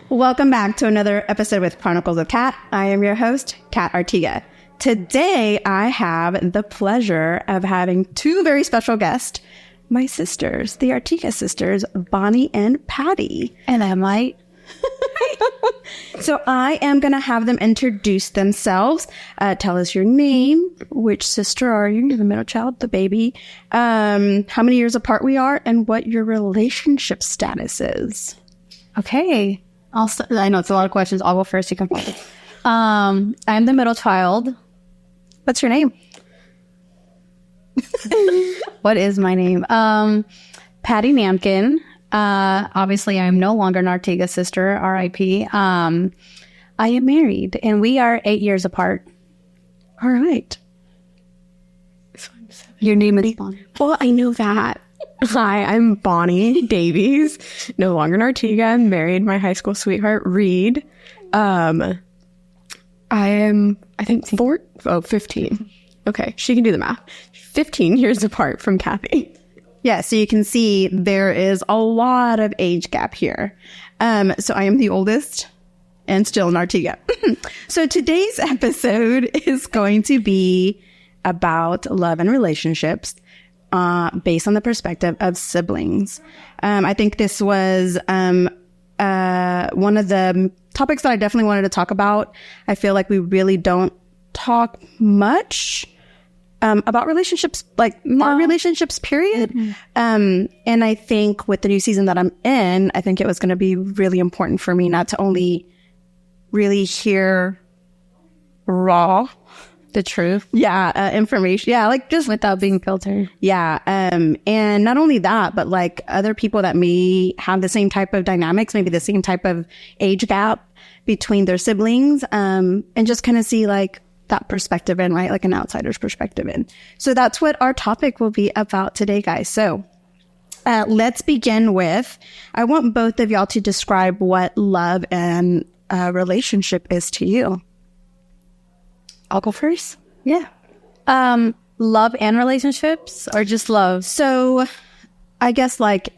Welcome back to another episode with Chronicles of Kat. I am your host, Kat Artiga. Today, I have the pleasure of having two very special guests, my sisters, the Artiga sisters, Bonnie and Patty. And I might. So I am going to have them introduce themselves. Tell us your name. Which sister are you? You're the middle child, the baby. How many years apart we are, and what your relationship status is. Okay. I know it's a lot of questions. I'll go first. You can follow. I'm the middle child. What's your name? What is my name? Patty Namkin. Obviously, I am no longer an Artiga sister, RIP. I am married, and we are 8 years apart. All right. Your name is Bonnie. Well, I know that. Hi, I'm Bonnie Davies. No longer an Artiga. I'm married. My high school sweetheart, Reed. I am, I think, 15. Okay, she can do the math. 15 years apart from Kathy. Yeah, so you can see there is a lot of age gap here. So I am the oldest and still an Artiga. So today's episode is going to be about love and relationships based on the perspective of siblings. I think this was one of the topics that I definitely wanted to talk about. I feel like we really don't talk much about relationships, our relationships, period. And I think with the new season that I'm in, I think it was going to be really important for me not to only really hear raw, The truth. yeah, information. Yeah, like just Without being filtered. yeah. And not only that, but like other people that may have the same type of dynamics, maybe the same type of age gap between their siblings, and just kind of see like that perspective in, right? Like an outsider's perspective in. So that's what our topic will be about today, guys. So let's begin with, I want both of y'all to describe what love and relationship is to you. I'll go first. Yeah. Love and relationships, or just love? So I guess like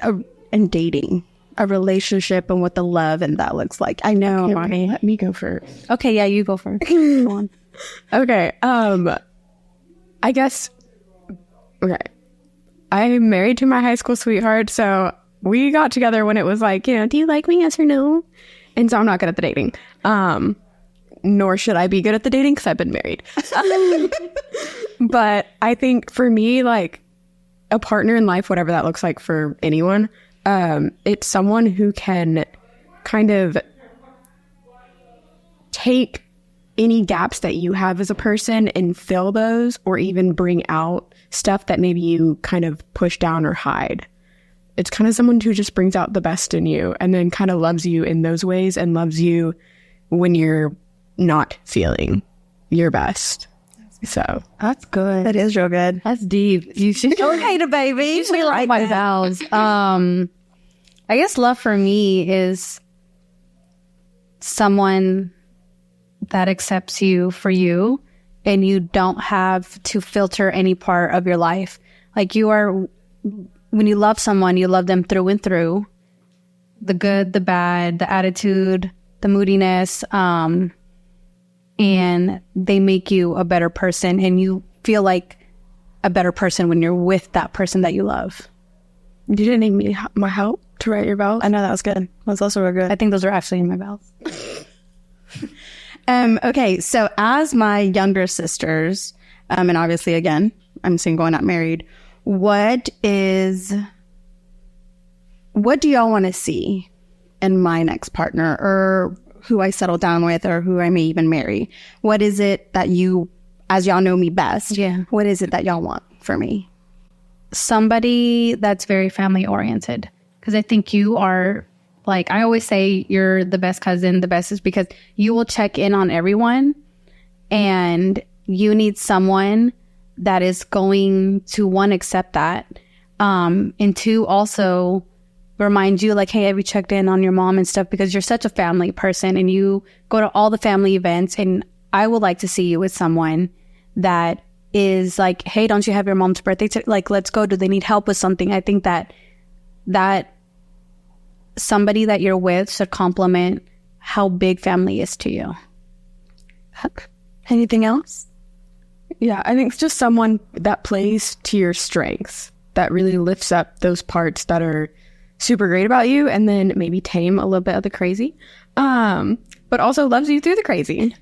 in dating, a relationship and what the love and that looks like. I know. Bonnie, let me go first. Okay, yeah, you go first. Go on. Okay, I guess, okay. I'm married to my high school sweetheart, so we got together when it was like, do you like me, yes or no? And so I'm not good at the dating. Nor should I be good at the dating because I've been married. But I think for me, like a partner in life, whatever that looks like for anyone, it's someone who can kind of take any gaps that you have as a person and fill those, or even bring out stuff that maybe you kind of push down or hide. It's kind of someone who just brings out the best in you and then kind of loves you in those ways and loves you when you're not feeling your best. So That's good. That is real good. That's deep. You should Okay, the baby. we like my vows. I guess love for me is someone that accepts you for you, and you don't have to filter any part of your life. Like when you love someone, you love them through and through. The good, the bad, the attitude, the moodiness, and they make you a better person, and you feel like a better person when you're with that person that you love. you didn't need me my help to write your vows? I know that was good. That was also real good. I think those are actually in my vows. Okay, so as my younger sisters, and obviously again, I'm single and not married, what do y'all want to see in my next partner, or who I settle down with, or who I may even marry? What is it that you, as y'all know me best, what is it that y'all want for me? Somebody that's very family oriented, because I think you are, like, I always say you're the best cousin. The best is because you will check in on everyone, and you need someone that is going to, one, accept that, and two, also remind you, like, hey, have you checked in on your mom and stuff? Because you're such a family person and you go to all the family events, and I would like to see you with someone that is like, hey, don't you have your mom's birthday? Like, let's go. Do they need help with something? I think that somebody that you're with should complement how big family is to you. Anything else? Yeah, I think it's just someone that plays to your strengths, that really lifts up those parts that are super great about you, and then maybe tame a little bit of the crazy, but also loves you through the crazy.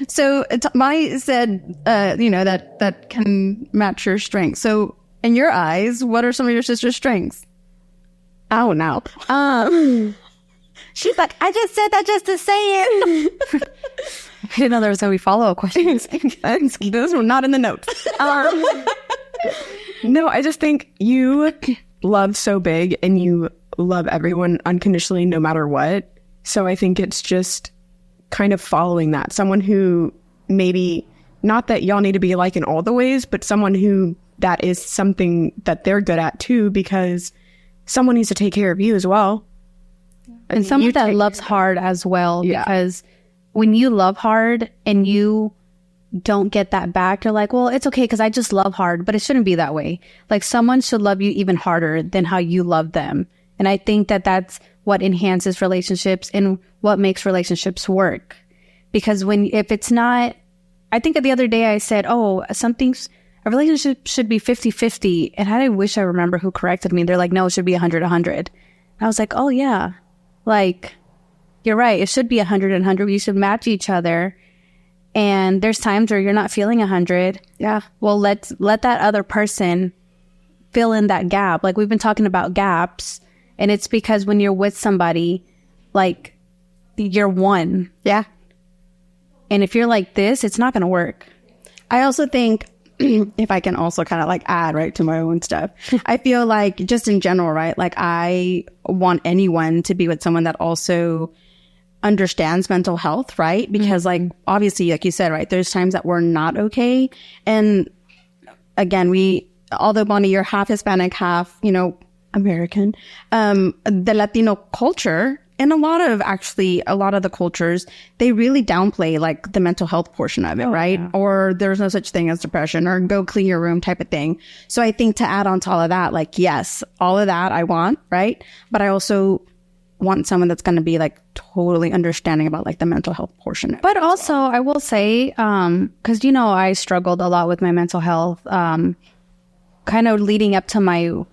So Bonnie said, that can match your strengths. So in your eyes, what are some of your sister's strengths? Oh, no. She's like, I just said that just to say it. I didn't know there was going to be follow-up questions. Those were not in the notes. No, I just think you love so big and you love everyone unconditionally no matter what. So I think it's just kind of following that. Someone who maybe, not that y'all need to be like in all the ways, but someone who that is something that they're good at too, because someone needs to take care of you as well. And someone that loves hard as well, because when you love hard and you don't get that back, you're like, well, it's okay because I just love hard, but it shouldn't be that way. Like, someone should love you even harder than how you love them. And I think that that's what enhances relationships and what makes relationships work. Because if it's not, I think the other day I said, a relationship should be 50-50. And I wish I remember who corrected me. They're like, no, it should be 100-100. I was like, oh yeah, like, you're right. It should be 100-100. We should match each other. And there's times where you're not feeling 100. Yeah. Well, let that other person fill in that gap. Like, we've been talking about gaps, and it's because when you're with somebody, like, you're one. Yeah. And if you're like this, it's not going to work. I also think, if I can also kind of like add right to my own stuff, I feel like just in general, right? Like, I want anyone to be with someone that also understands mental health, right? Because like, obviously, like you said, right, there's times that we're not okay. And again, although Bonnie, you're half Hispanic, half, American, the Latino culture, and a lot of the cultures, they really downplay like the mental health portion of it, right? Yeah. Or there's no such thing as depression, or go clean your room type of thing. So I think to add on to all of that, like, yes, all of that I want, right? But I also want someone that's going to be like totally understanding about like the mental health portion of it. But also, I will say, because I struggled a lot with my mental health, kind of leading up to my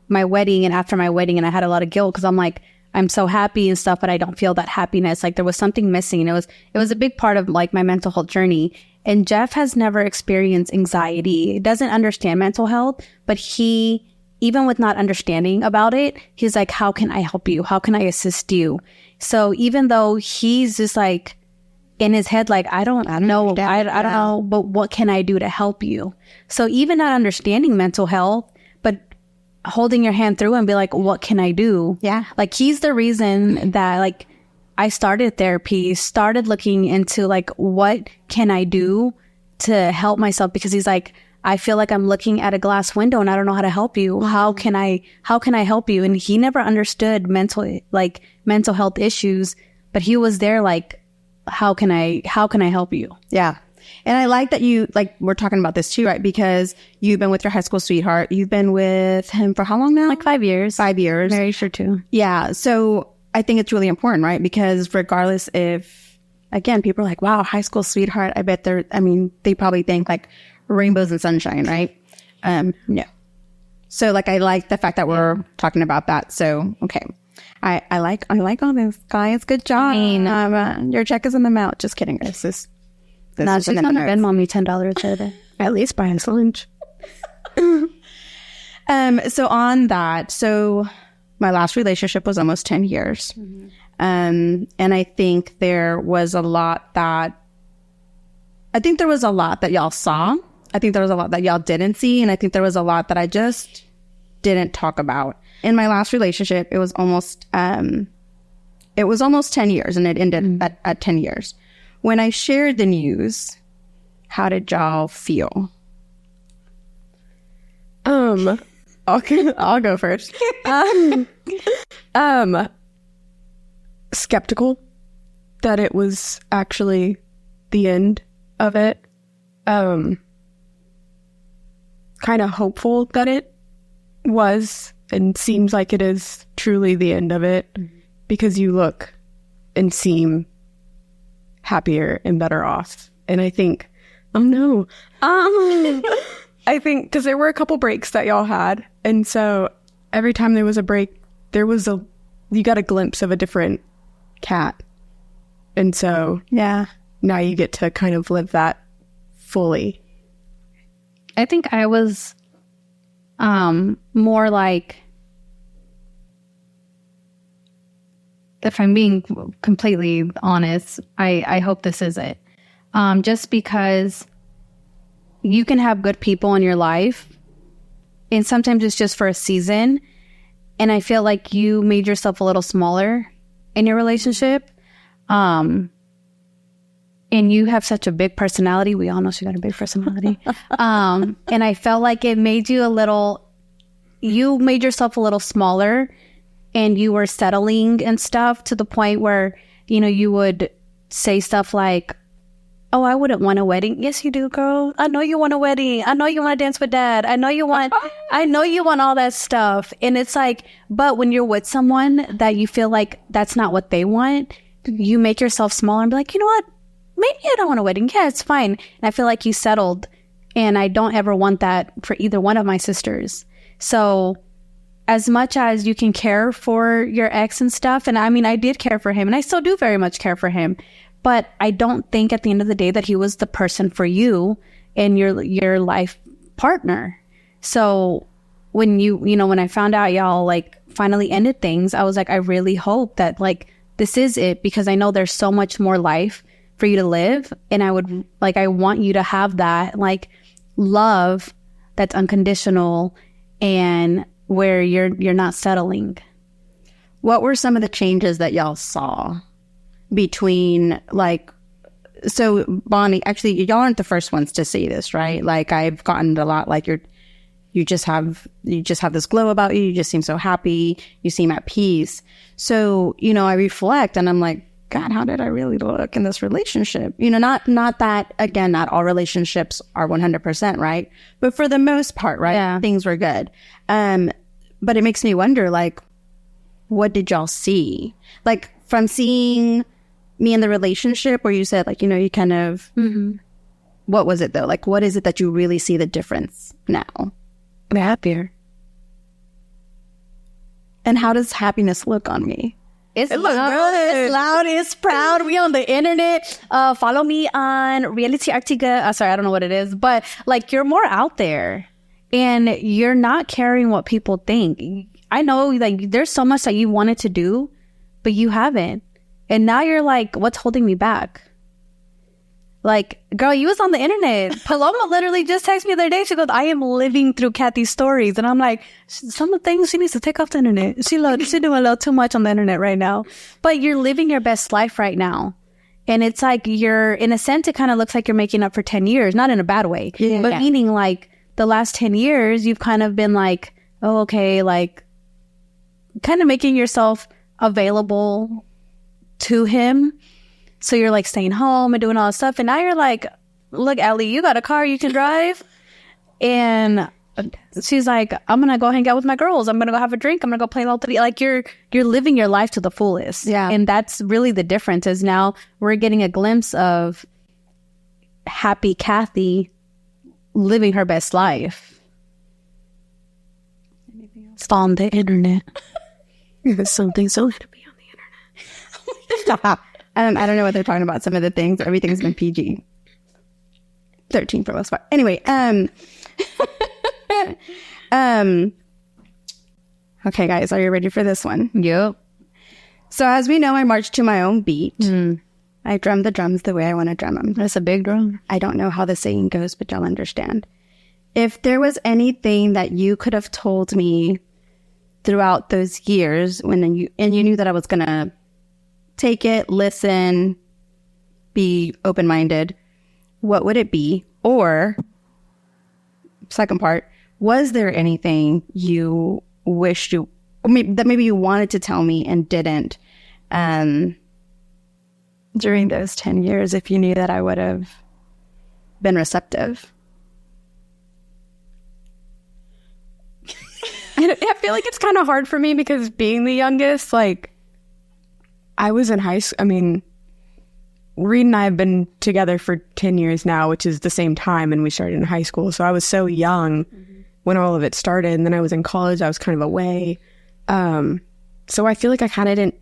wedding and after my wedding, and I had a lot of guilt because I'm like, I'm so happy and stuff, but I don't feel that happiness. Like, there was something missing. It was a big part of like my mental health journey. And Jeff has never experienced anxiety. He doesn't understand mental health, but even with not understanding about it, he's like, how can I help you? How can I assist you? So even though he's just like in his head, like, I don't know, I don't know, but what can I do to help you? So even not understanding mental health, but holding your hand through and be like, what can I do? Yeah. Like, he's the reason that like I started therapy, started looking into like, what can I do to help myself? Because he's like, I feel like I'm looking at a glass window and I don't know how to help you. How can I help you? And he never understood mental health issues, but he was there like, how can I help you? Yeah. And I like that we're talking about this too, right? Because you've been with your high school sweetheart. You've been with him for how long now? Like 5 years. 5 years. Married for 2. Yeah. So I think it's really important, right? Because regardless if, again, people are like, wow, high school sweetheart, I bet they probably think like rainbows and sunshine, right? No. So like, I like the fact that we're talking about that. So, okay. I like all this, guys. Good job. Your check is in the mail. Just kidding. This no, she's gonna Venmo me $10 at least buy us lunch. So on that, my last relationship was almost 10 years. Mm-hmm. And I think there was a lot that y'all saw. I think there was a lot that y'all didn't see. And I think there was a lot that I just didn't talk about. In my last relationship, it was almost 10 years, and it ended at 10 years. When I shared the news, how did y'all feel? I'll go first. Skeptical that it was actually the end of it. Kind of hopeful that it was, and seems like it is truly the end of it, because you look and seem happier and better off. And I think, oh no, I think because there were a couple breaks that y'all had, and so every time there was a break, you got a glimpse of a different cat, and so Yeah. now you get to kind of live that fully. I think I was more like, if I'm being completely honest, I hope this is it. Just because you can have good people in your life, and sometimes it's just for a season. And I feel like you made yourself a little smaller in your relationship. And you have such a big personality. We all know she got a big personality. And I felt like it made you you made yourself a little smaller, and you were settling and stuff to the point where, you would say stuff like, oh, I wouldn't want a wedding. Yes, you do, girl. I know you want a wedding. I know you want to dance with dad. I know you want all that stuff. And it's like, but when you're with someone that you feel like that's not what they want, you make yourself smaller and be like, you know what? Maybe I don't want a wedding. Yeah, it's fine. And I feel like you settled, and I don't ever want that for either one of my sisters. So as much as you can care for your ex and stuff, and I mean, I did care for him, and I still do very much care for him, but I don't think at the end of the day that he was the person for you and your life partner. So when when I found out y'all like finally ended things, I was like, I really hope that like this is it, because I know there's so much more life for you to live, and I want you to have that like love that's unconditional and where you're not settling. What were some of the changes that y'all saw between so Bonnie, actually y'all aren't the first ones to say this, right? Like I've gotten a lot, like you just have this glow about you. You just seem so happy. You seem at peace. So, I reflect and I'm like, God, how did I really look in this relationship? Not that, again, not all relationships are 100%, right? But for the most part, right? Yeah. Things were good. But it makes me wonder, like, what did y'all see? Like, from seeing me in the relationship where you said, like, you kind of, what was it though? Like, what is it that you really see the difference now? I'm happier. And how does happiness look on me? It looks good. It's loud. It's proud. We on the internet. Follow me on Reality Artiga. Sorry, I don't know what it is, but like you're more out there, and you're not caring what people think. I know, like there's so much that you wanted to do, but you haven't, and now you're like, what's holding me back? Like, girl, you was on the internet. Paloma literally just texted me the other day. She goes, I am living through Kathy's stories. And I'm like, some of the things she needs to take off the internet. She's doing a little too much on the internet right now. But you're living your best life right now. And it's like in a sense, it kind of looks like you're making up for 10 years. Not in a bad way. Yeah. But meaning like the last 10 years, you've kind of been like, oh, okay, like kind of making yourself available to him. So you're like staying home and doing all this stuff. And now you're like, look, Ellie, you got a car you can drive. And she's like, I'm going to go hang out with my girls. I'm going to go have a drink. I'm going to go play Lottery. Like you're living your life to the fullest. Yeah. And that's really the difference, is now we're getting a glimpse of happy Kathy living her best life. It's on the internet. There's something so happy on the internet. Stop. I don't know what they're talking about. Some of the things, everything's been PG 13 for the most part. Anyway, okay, guys, are you ready for this one? Yep. So as we know, I march to my own beat. I drum the drums the way I want to drum them. That's a big drum. I don't know how the saying goes, but y'all understand. If there was anything that you could have told me throughout those years when you knew that I was going to take it, listen, be open-minded, what would it be? Or, second part, was there anything you wished that maybe you wanted to tell me and didn't during those 10 years if you knew that I would have been receptive? I feel like it's kind of hard for me because being the youngest, like, I was in high school. I mean, Reed and I have been together for 10 years now, which is the same time, and we started in high school. So I was so young when all of it started, and then I was in college. I was kind of away. So I feel like I kind of didn't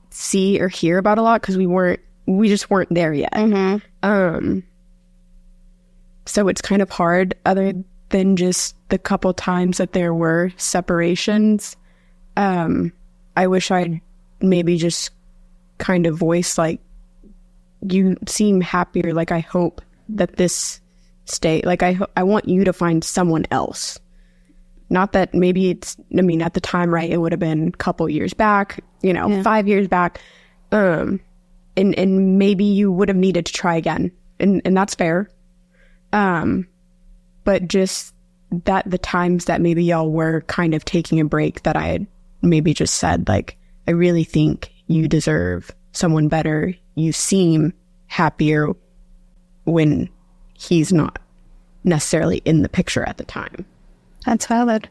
see or hear about a lot because we just weren't there yet. So it's kind of hard, other than just the couple times that there were separations. I wish I'd maybe just kind of voice, like, you seem happier. Like, I hope that this stay. Like, I want you to find someone else. Not that maybe I mean, at the time, right, it would have been a couple years back, 5 years back. And maybe you would have needed to try again. And that's fair. But just that the times that maybe y'all were kind of taking a break, that I had maybe just said, like, I really think you deserve someone better. You seem happier when he's not necessarily in the picture at the time. That's valid.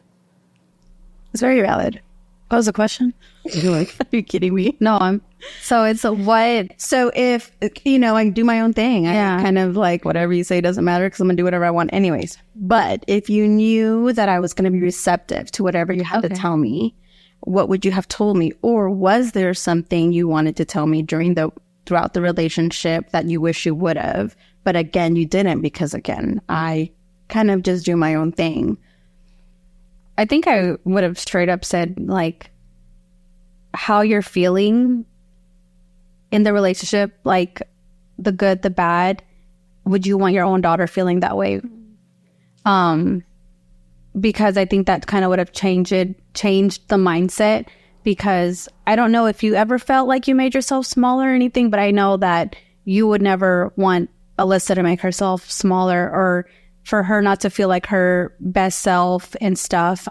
It's very valid. What was the question? You're like, are you kidding me? No, so it's what? So if, I do my own thing, I kind of like, whatever you say doesn't matter because I'm going to do whatever I want anyways. But if you knew that I was going to be receptive to whatever you had to tell me, what would you have told me? Or was there something you wanted to tell me throughout the relationship that you wish you would have? But again, you didn't, because again, I kind of just do my own thing. I think I would have straight up said, like, how you're feeling in the relationship, like the good, the bad. Would you want your own daughter feeling that way? Because I think that kind of would have changed the mindset, because I don't know if you ever felt like you made yourself smaller or anything, but I know that you would never want Alyssa to make herself smaller, or for her not to feel like her best self and stuff.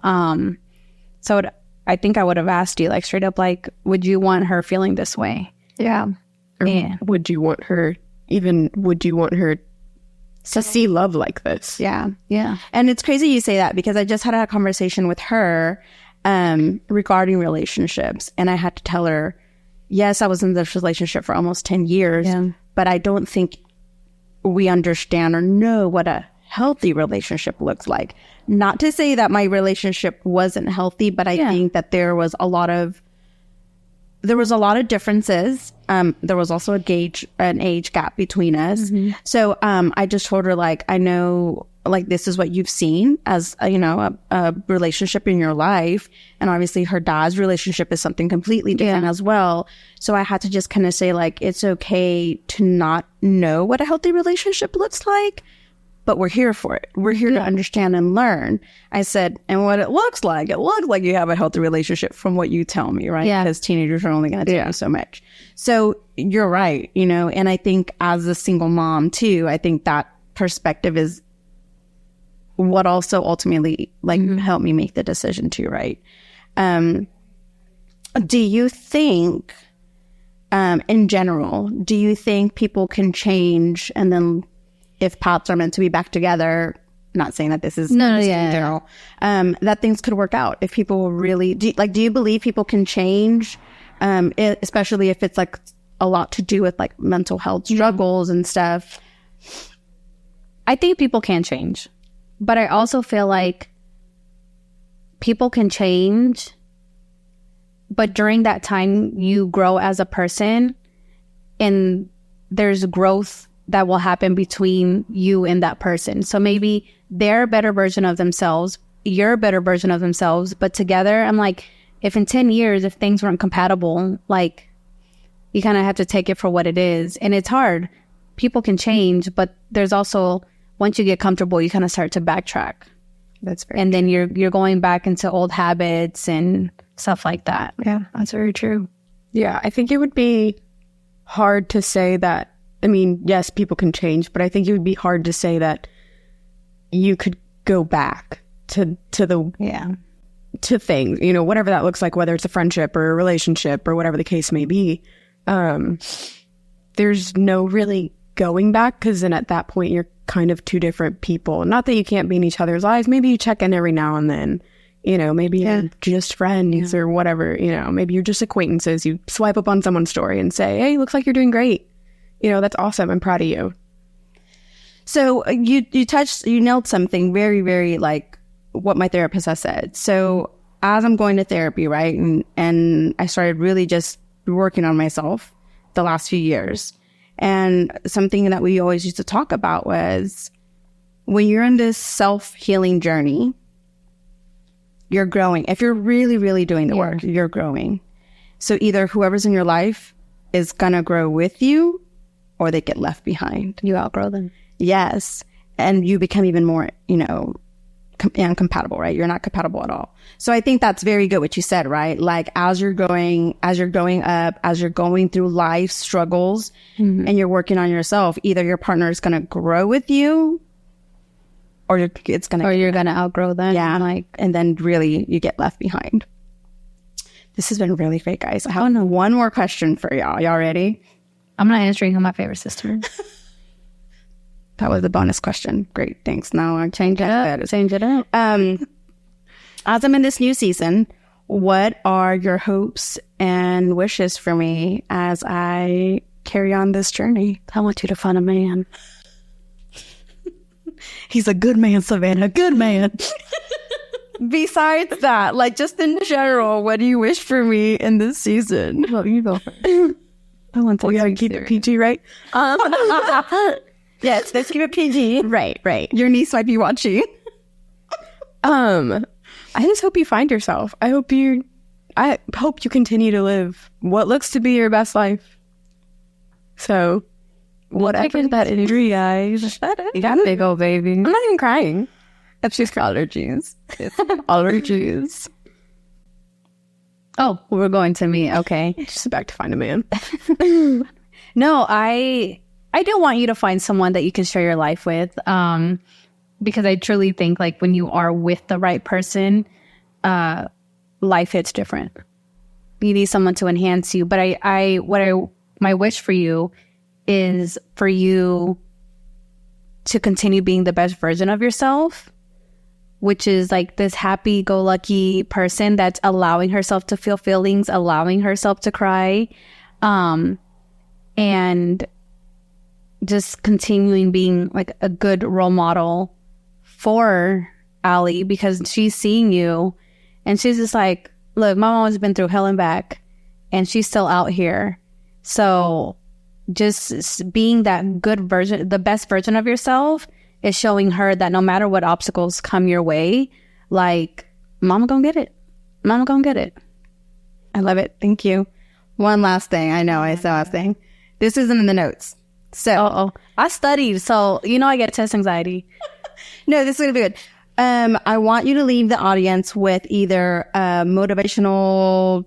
So I think I would have asked you, like, straight up, like, would you want her feeling this way? Yeah. Or would you want her to see love like this? Yeah. Yeah. And it's crazy you say that, because I just had a conversation with her regarding relationships. And I had to tell her, yes, I was in this relationship for almost 10 years, but I don't think we understand or know what a healthy relationship looks like. Not to say that my relationship wasn't healthy, but I think that there was a lot of differences. There was also an age gap between us. So I just told her, like, I know, like, this is what you've seen as a relationship in your life, and obviously her dad's relationship is something completely different as well. So I had to just kind of say, like, it's okay to not know what a healthy relationship looks like, but we're here for it. We're here to understand and learn. I said, and what it looks like you have a healthy relationship from what you tell me, right? Yeah. Because teenagers are only going to tell you so much. So you're right, and I think as a single mom too, I think that perspective is what also ultimately, like, helped me make the decision too, right? Do you think, in general, do you think people can change, and then if paths are meant to be back together, not saying that this is in general, that things could work out if people really do you believe people can change, especially if it's like a lot to do with like mental health struggles and stuff? I think people can change, but I also feel like people can change, but during that time you grow as a person, and there's growth that will happen between you and that person. So maybe they're a better version of themselves, you're a better version of themselves, but together, I'm like, if in 10 years, if things weren't compatible, like, you kind of have to take it for what it is. And it's hard. People can change, but there's also, once you get comfortable, you kind of start to backtrack. That's very And then you're going back into old habits and stuff like that. Yeah, that's very true. Yeah, I think it would be hard to say that. I mean, yes, people can change, but I think it would be hard to say that you could go back to things, whatever that looks like, whether it's a friendship or a relationship or whatever the case may be. There's no really going back, because then at that point you're kind of two different people. Not that you can't be in each other's lives. Maybe you check in every now and then, Maybe you're just friends or whatever, maybe you're just acquaintances. You swipe up on someone's story and say, hey, looks like you're doing great. That's awesome. I'm proud of you. So you nailed something very, very like what my therapist has said. So as I'm going to therapy, right, and I started really just working on myself the last few years. And something that we always used to talk about was when you're in this self-healing journey, you're growing. If you're really, really doing the work, you're growing. So either whoever's in your life is going to grow with you or they get left behind. You outgrow them. Yes. And you become even more, incompatible, right? You're not compatible at all. So I think that's very good what you said, right? Like as you're growing up, as you're going through life struggles and you're working on yourself, either your partner is going to grow with you or you're going to outgrow them. Yeah. And then really you get left behind. This has been really great, guys. I have one more question for y'all. Y'all ready? I'm not answering who my favorite sister is. That was a bonus question. Great. Thanks. Now I'll change it up. As I'm in this new season, what are your hopes and wishes for me as I carry on this journey? I want you to find a man. He's a good man, Savannah. Good man. Besides that, like just in general, what do you wish for me in this season? Well, you go first. I want to keep it PG, right? Yes, let's keep it PG. Right. Your niece might be watching. I just hope you find yourself. I hope you continue to live what looks to be your best life. So, whatever that injury, guys. You got a big old baby. I'm not even crying. That's just allergies. It's allergies. Oh, we're going to me. Okay. Just back to find a man. No, I do want you to find someone that you can share your life with. Because I truly think like when you are with the right person, life hits different. You need someone to enhance you. But my wish for you is for you to continue being the best version of yourself, which is like this happy-go-lucky person that's allowing herself to feel feelings, allowing herself to cry, and just continuing being like a good role model for Allie, because she's seeing you and she's just like, look, my mom has been through hell and back and she's still out here. So just being that good version, the best version of yourself, is showing her that no matter what obstacles come your way, like, mama gonna get it. Mama gonna get it. I love it. Thank you. One last thing. I know I saw a thing. This isn't in the notes. So I studied, so I get test anxiety. No, this is gonna be good. I want you to leave the audience with either a motivational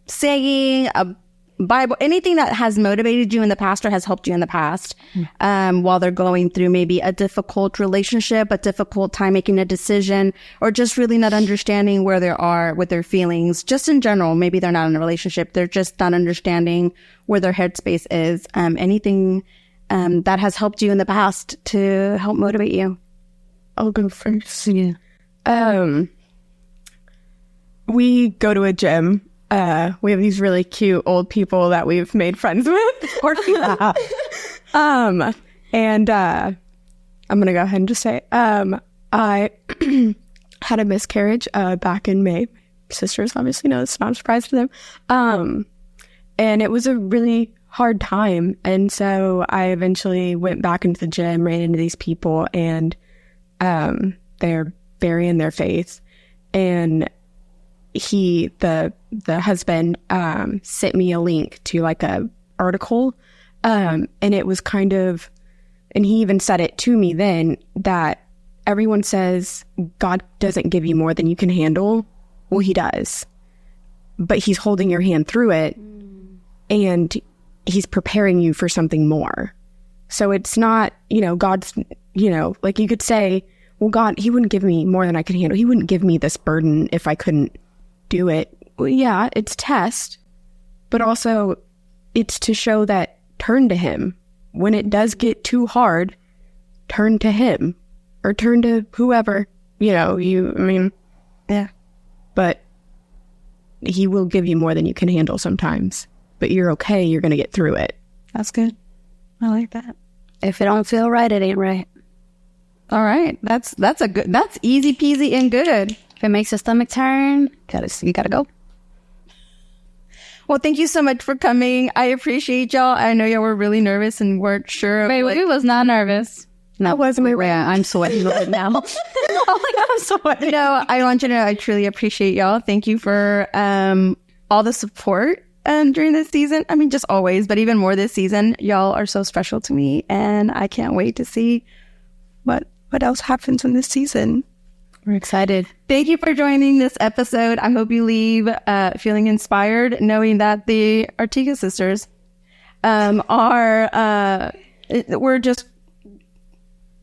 saying, a Bible, anything that has motivated you in the past or has helped you in the past, while they're going through maybe a difficult relationship, a difficult time making a decision, or just really not understanding where they are with their feelings. Just in general, maybe they're not in a relationship. They're just not understanding where their headspace is. Anything that has helped you in the past to help motivate you. I'll go first. Yeah. We go to a gym. We have these really cute old people that we've made friends with. And I'm gonna go ahead and just say, I had a miscarriage back in May. Sisters obviously know, it's not a surprise to them. And it was a really hard time. And so I eventually went back into the gym, ran into these people, and they're burying their faith. And the husband sent me a link to like a article, and it was kind of, and he even said it to me then, that everyone says God doesn't give you more than you can handle. Well, he does, but he's holding your hand through it, and he's preparing you for something more. So it's not, God's, like you could say, well, God, he wouldn't give me more than I could handle. He wouldn't give me this burden if I couldn't do it. Well, yeah, it's test, but also it's to show that turn to him. When it does get too hard, turn to him, or turn to whoever, Yeah. But he will give you more than you can handle sometimes. But you're okay. You're going to get through it. That's good. I like that. If it don't feel right, it ain't right. All right. That's easy peasy and good. If it makes your stomach turn, you gotta go. Well, thank you so much for coming. I appreciate y'all. I know y'all were really nervous and weren't sure. Wait, we was not nervous. No, wasn't my Yeah, I'm sweating right now. I'm sweating. No, I want you to know I truly appreciate y'all. Thank you for all the support during this season. I mean, just always, but even more this season. Y'all are so special to me, and I can't wait to see what else happens in this season. We're excited. Thank you for joining this episode. I hope you leave feeling inspired, knowing that the Artiga sisters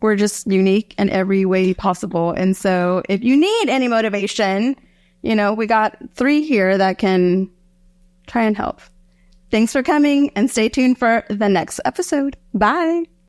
we're just unique in every way possible. And so if you need any motivation, we got 3 here that can try and help. Thanks for coming, and stay tuned for the next episode. Bye.